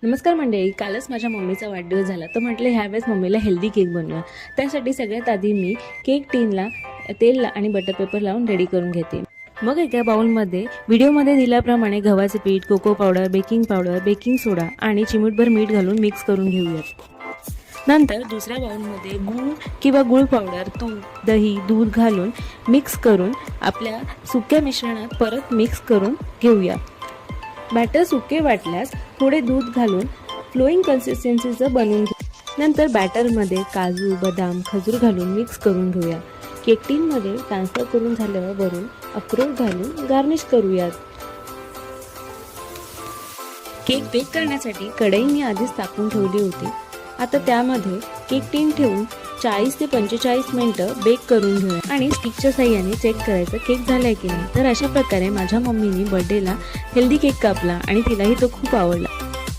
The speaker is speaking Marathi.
नमस्कार मंडळी, कालच माझ्या मम्मीचा वाढदिवस झाला तर म्हटलं ह्यावेळेस मम्मीला हेल्दी केक बनवूया। त्यासाठी सगळ्यात आधी मी केक टीनला तेल आणि बटर पेपर लावून रेडी करून घेते। मग एका बाउलमध्ये व्हिडिओमध्ये दिल्याप्रमाणे गव्हाचे पीठ, cocoa powder, baking powder, baking soda आणि चिमूटभर मीठ घालून मिक्स करून घेऊयात। नंतर दुसऱ्या बाउलमध्ये गूळ किंवा गूळ पावडर, तूप, दही, दूध घालून मिक्स करून आपल्या सुक्या मिश्रणात परत मिक्स करून घेऊया। बॅटर सुके वाटल्यास थोडे दूध घालून फ्लोईंग कन्सिस्टन्सीचं बनवून घेऊ। नंतर बॅटरमध्ये काजू, बदाम, खजूर घालून मिक्स करून घेऊया। केक टीनमध्ये ट्रान्सफर करून झाल्यावर वरून अक्रोड घालून गार्निश करूयात। केक बेक करण्यासाठी कढई मी आधीच तापून ठेवली होती। आता त्यामध्ये केक टीन ठेवून 40 ते 45 मिनिटं बेक करून घेऊया आणि स्टिकच्या साह्याने चेक करायचं केक झालाय की नाही। तर अशा प्रकारे माझ्या मम्मीने बर्थडेला हेल्दी केक कापला आणि तिलाही तो खूप आवडला।